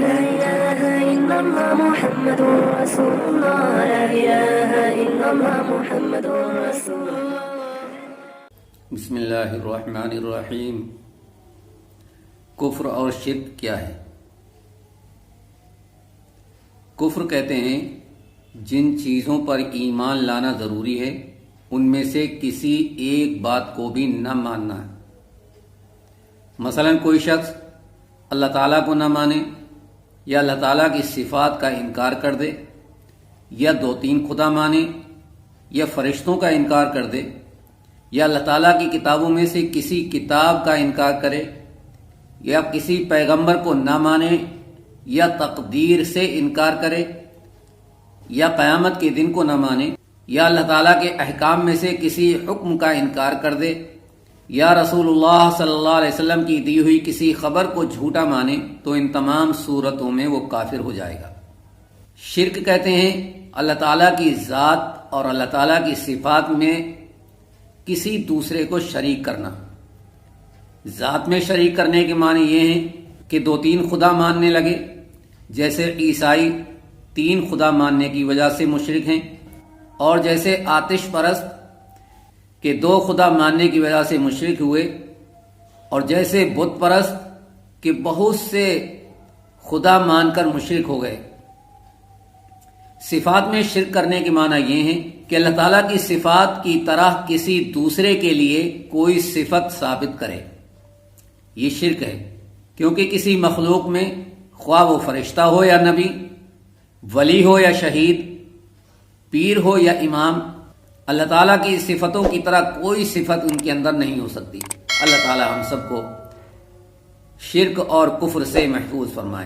لا إله إلا الله محمد رسول الله لا إله إلا الله محمد رسول الله. بسم اللہ الرحمن الرحیم. کفر اور شرک کیا ہے؟ کفر کہتے ہیں جن چیزوں پر ایمان لانا ضروری ہے ان میں سے کسی ایک بات کو بھی نہ ماننا ہے. مثلا کوئی شخص اللہ تعالیٰ کو نہ مانے یا اللہ تعالیٰ کی صفات کا انکار کر دے یا 2-3 خدا مانے یا فرشتوں کا انکار کر دے یا اللہ تعالیٰ کی کتابوں میں سے کسی کتاب کا انکار کرے یا کسی پیغمبر کو نہ مانے یا تقدیر سے انکار کرے یا قیامت کے دن کو نہ مانے یا اللہ تعالیٰ کے احکام میں سے کسی حکم کا انکار کر دے یا رسول اللہ صلی اللہ علیہ وسلم کی دی ہوئی کسی خبر کو جھوٹا مانے تو ان تمام صورتوں میں وہ کافر ہو جائے گا. شرک کہتے ہیں اللہ تعالیٰ کی ذات اور اللہ تعالیٰ کی صفات میں کسی دوسرے کو شریک کرنا. ذات میں شریک کرنے کے معنی یہ ہیں کہ 2-3 خدا ماننے لگے، جیسے عیسائی 3 خدا ماننے کی وجہ سے مشرک ہیں، اور جیسے آتش پرست کہ 2 خدا ماننے کی وجہ سے مشرک ہوئے، اور جیسے بت پرست کہ بہت سے خدا مان کر مشرک ہو گئے. صفات میں شرک کرنے کے معنی یہ ہیں کہ اللہ تعالیٰ کی صفات کی طرح کسی دوسرے کے لیے کوئی صفت ثابت کرے. یہ شرک ہے، کیونکہ کسی مخلوق میں خواہ وہ فرشتہ ہو یا نبی، ولی ہو یا شہید، پیر ہو یا امام، اللہ تعالیٰ کی صفتوں کی طرح کوئی صفت ان کے اندر نہیں ہو سکتی. اللہ تعالیٰ ہم سب کو شرک اور کفر سے محفوظ فرمائے.